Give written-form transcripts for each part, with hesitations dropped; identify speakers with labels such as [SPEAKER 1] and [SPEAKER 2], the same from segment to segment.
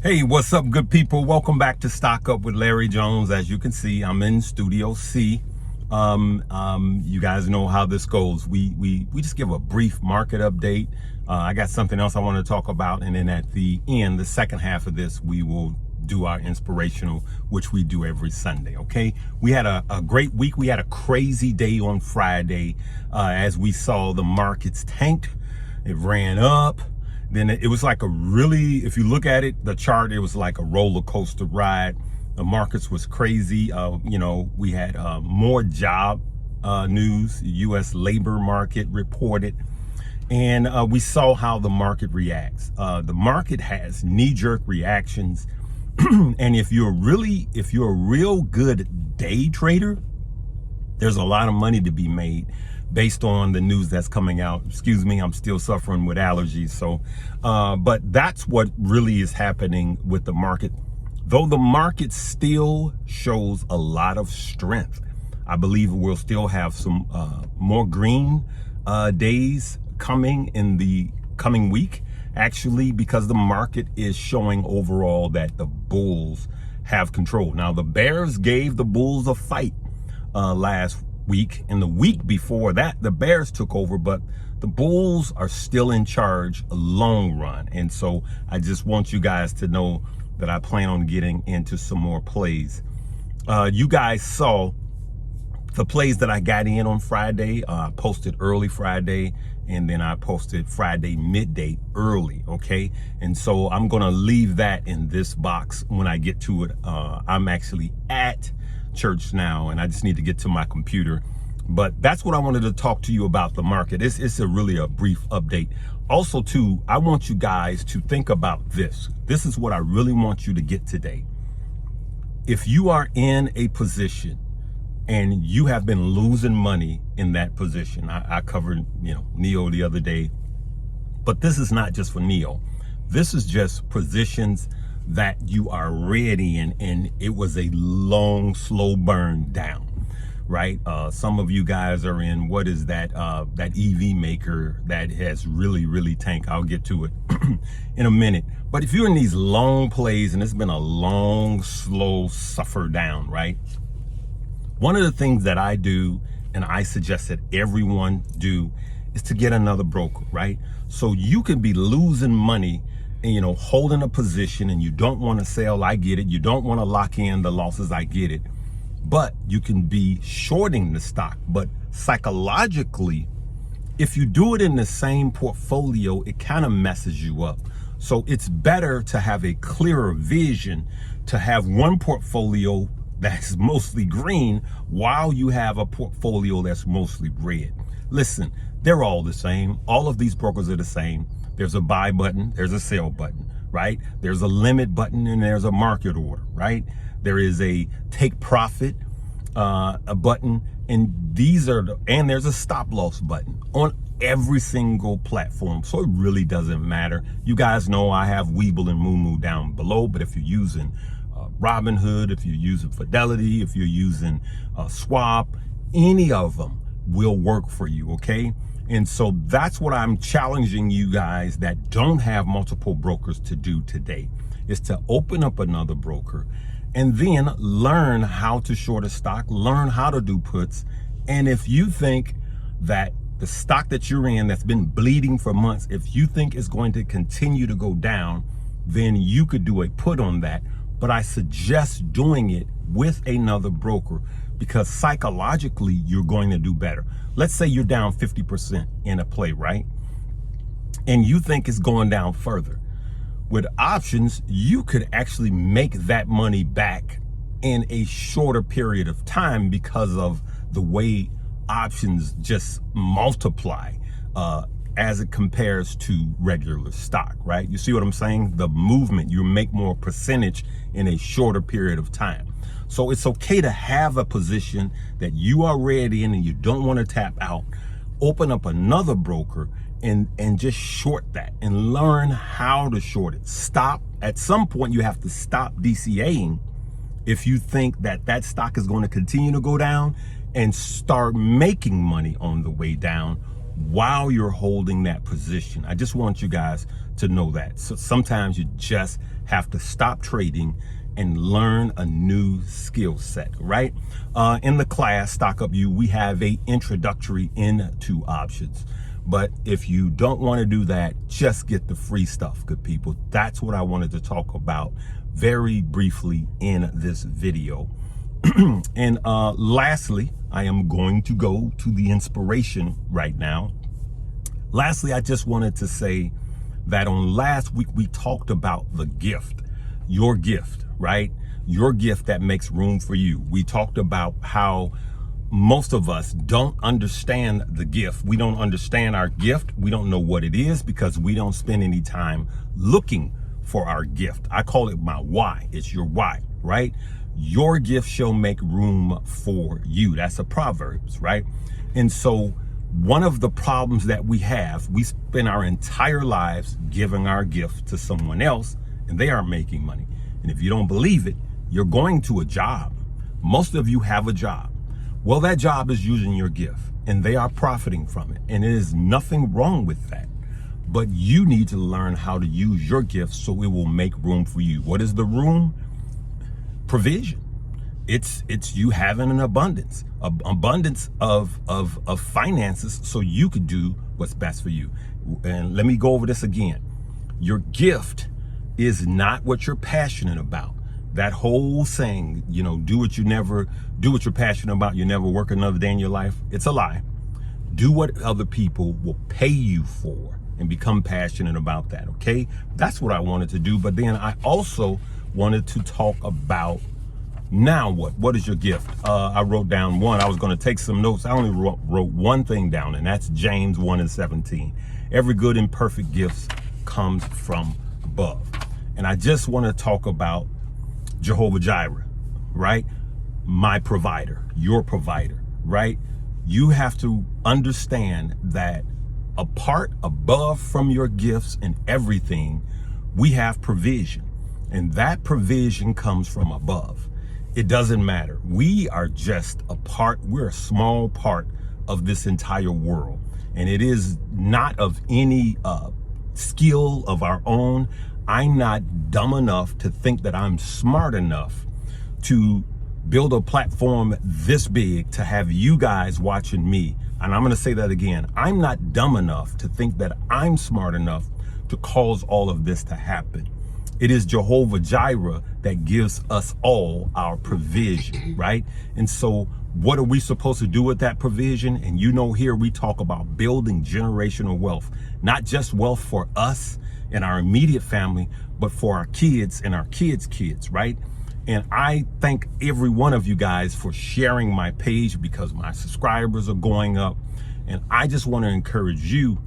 [SPEAKER 1] Hey, what's up, good people? Welcome back to Stock Up with Larry Jones. As you can see, I'm in Studio C. You guys know how this goes. We just give a brief market update. I got something else I want to talk about, and then at the end, the second half of this, we will do our inspirational, which we do every Sunday. Okay, we had a great week. We had a crazy day on Friday, as we saw the markets tanked. It ran up. Then it was like if you look at it, the chart, it was like a roller coaster ride. The markets was crazy. We had more job news. U.S. labor market reported, and we saw how the market reacts. The market has knee-jerk reactions, and if you're a real good day trader, there's a lot of money to be made based on the news that's coming out. Excuse me, I'm still suffering with allergies. So, but that's what really is happening with the market. Though the market still shows a lot of strength, I believe we'll still have some more green days coming in the coming week, actually, because the market is showing overall that the bulls have control. Now, the bears gave the bulls a fight last week, and the week before that the bears took over, but the bulls are still in charge long run. And so I just want you guys to know that I plan on getting into some more plays. You guys saw the plays that I got in on Friday. I posted early Friday, and then I posted Friday midday early. Okay, and so I'm gonna leave that in this box when I get to it. I'm actually at church now, and I just need to get to my computer. But that's what I wanted to talk to you about the market. It's really a brief update. Also, too, I want you guys to think about this. This is what I really want you to get today. If you are in a position and you have been losing money in that position, I covered NEO the other day, but this is not just for NEO. This is just positions that you are ready in, and it was a long, slow burn down, right? Some of you guys are in, what is that EV maker that has really tanked. I'll get to it in a minute. But if you're in these long plays and it's been a long, slow suffer down, right? One of the things that I do, and I suggest that everyone do, is to get another broker, right? So you can be losing money and holding a position, and you don't want to sell. I get it. You don't want to lock in the losses. I get it. But you can be shorting the stock. But psychologically, if you do it in the same portfolio, it kind of messes you up. So it's better to have a clearer vision, to have one portfolio that's mostly green while you have a portfolio that's mostly red. Listen, they're all the same. All of these brokers are the same. There's a buy button, there's a sell button, right? There's a limit button, and there's a market order, right? There is a take profit a button, and there's a stop loss button on every single platform. So it really doesn't matter. You guys know I have Webull and Moo down below, but if you're using Robinhood, if you're using Fidelity, if you're using Swap, any of them will work for you, okay? And so that's what I'm challenging you guys that don't have multiple brokers to do today, is to open up another broker and then learn how to short a stock, learn how to do puts. And if you think that the stock that you're in that's been bleeding for months, if you think it's going to continue to go down, then you could do a put on that. But I suggest doing it with another broker, because psychologically you're going to do better. Let's say you're down 50% in a play, right? And you think it's going down further. With options, you could actually make that money back in a shorter period of time because of the way options just multiply as it compares to regular stock, right? You see what I'm saying? The movement, you make more percentage in a shorter period of time. So it's okay to have a position that you are ready in and you don't want to tap out. Open up another broker and just short that and learn how to short it. Stop. At some point, you have to stop DCAing if you think that that stock is going to continue to go down, and start making money on the way down while you're holding that position. I just want you guys to know that. So sometimes you just have to stop trading and learn a new skill set, right? In the class Stock Up You, we have a introductory into options. But if you don't want to do that, just get the free stuff, good people. That's what I wanted to talk about very briefly in this video. And lastly, I am going to go to the inspiration right now. Lastly, I just wanted to say that on last week, we talked about the gift, your gift, right? Your gift that makes room for you. We talked about how most of us don't understand the gift. We don't understand our gift. We don't know what it is because we don't spend any time looking for our gift. I call it my why. It's your why, right? Your gift shall make room for you. That's a Proverbs, right? And so one of the problems that we have, we spend our entire lives giving our gift to someone else and they aren't making money. And if you don't believe it, you're going to a job. Most of you have a job. Well, that job is using your gift and they are profiting from it. And there is nothing wrong with that. But you need to learn how to use your gift so it will make room for you. What is the room? Provision. It's you having an abundance of finances so you could do what's best for you. And let me go over this again. Your gift is not what you're passionate about. That whole saying, you know, do what you're passionate about, you never work another day in your life. It's a lie. Do what other people will pay you for and become passionate about that, okay? That's what I wanted to do. But then I also wanted to talk about now what is your gift? I wrote down one. I was going to take some notes. I only wrote one thing down, and that's James 1:17. Every good and perfect gift comes from above. And I just want to talk about Jehovah Jireh, right? My provider, your provider, right? You have to understand that apart, above from your gifts and everything, we have provision. And that provision comes from above. It doesn't matter. We are just a part, we're a small part of this entire world. And it is not of any skill of our own. I'm not dumb enough to think that I'm smart enough to build a platform this big to have you guys watching me. And I'm going to say that again. I'm not dumb enough to think that I'm smart enough to cause all of this to happen. It is Jehovah Jireh that gives us all our provision, right? And so what are we supposed to do with that provision? And you know, here we talk about building generational wealth, not just wealth for us and our immediate family, but for our kids and our kids' kids, right? And I thank every one of you guys for sharing my page because my subscribers are going up. And I just want to encourage you,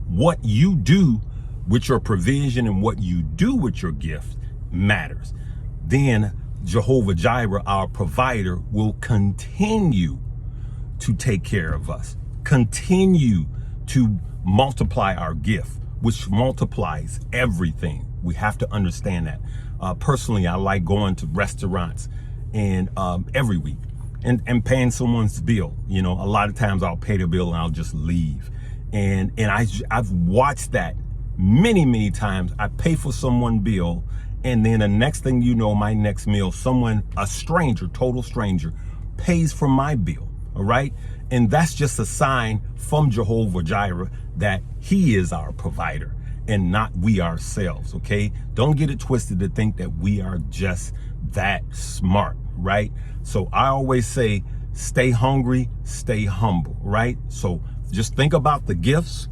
[SPEAKER 1] what you do with your provision and what you do with your gift matters. Then Jehovah Jireh, our provider, will continue to take care of us, continue to multiply our gift, which multiplies everything. We have to understand that. Personally, I like going to restaurants and every week and paying someone's bill. You know, a lot of times I'll pay the bill and I'll just leave. And I've watched that many times. I pay for someone's bill, and then the next thing you know, my next meal, a stranger, total stranger, pays for my bill. All right. And that's just a sign from Jehovah Jireh that he is our provider and not we ourselves. Okay. Don't get it twisted to think that we are just that smart. Right. So I always say, stay hungry, stay humble. Right. So just think about the gifts,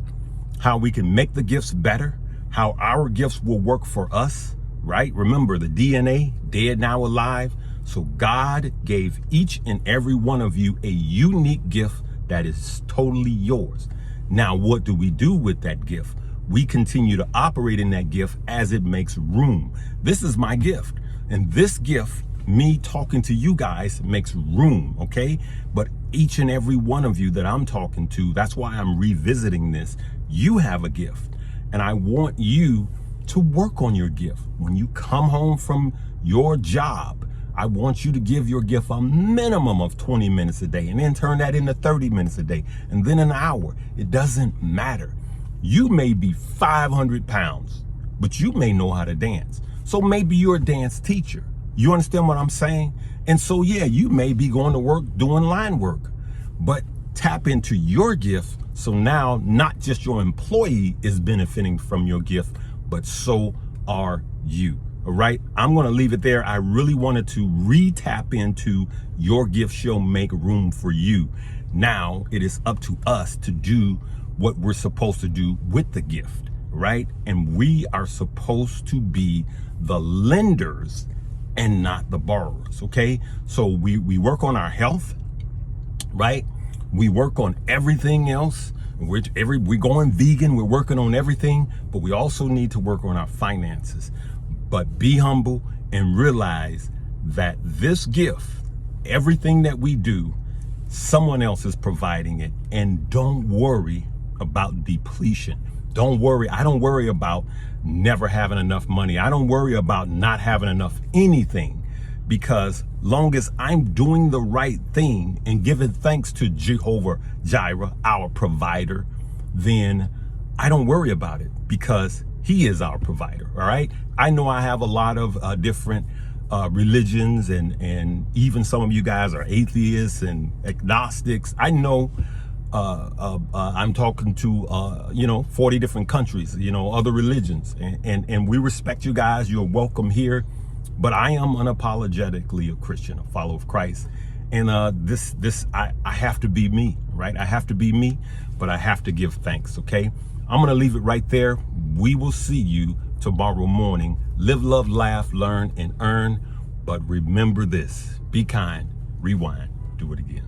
[SPEAKER 1] how we can make the gifts better, how our gifts will work for us. Right. Remember the DNA, dead now alive. So God gave each and every one of you a unique gift that is totally yours. Now, what do we do with that gift? We continue to operate in that gift as it makes room. This is my gift. And this gift, me talking to you guys, makes room, okay? But each and every one of you that I'm talking to, that's why I'm revisiting this. You have a gift. And I want you to work on your gift. When you come home from your job, I want you to give your gift a minimum of 20 minutes a day and then turn that into 30 minutes a day and then an hour. It doesn't matter. You may be 500 pounds, but you may know how to dance. So maybe you're a dance teacher. You understand what I'm saying? And so, yeah, you may be going to work doing line work, but tap into your gift. So now not just your employee is benefiting from your gift, but so are you. All right. I'm going to leave it there. I really wanted to re-tap into your gift shall make room for you. Now it is up to us to do what we're supposed to do with the gift, right? And we are supposed to be the lenders and not the borrowers. Okay. So we work on our health, right? We work on everything else. We're going vegan. We're working on everything, but we also need to work on our finances. But be humble and realize that this gift, everything that we do, someone else is providing it. And don't worry about depletion. Don't worry. I don't worry about never having enough money. I don't worry about not having enough anything, because long as I'm doing the right thing and giving thanks to Jehovah Jireh, our provider, then I don't worry about it, because he is our provider. All right. I know I have a lot of different religions, and even some of you guys are atheists and agnostics. I know I'm talking to 40 different countries, other religions, and we respect you guys. You're welcome here. But I am unapologetically a Christian, a follower of Christ. And I have to be me, right? I have to be me, but I have to give thanks, okay? I'm going to leave it right there. We will see you tomorrow morning. Live, love, laugh, learn, and earn. But remember this, be kind, rewind, do it again.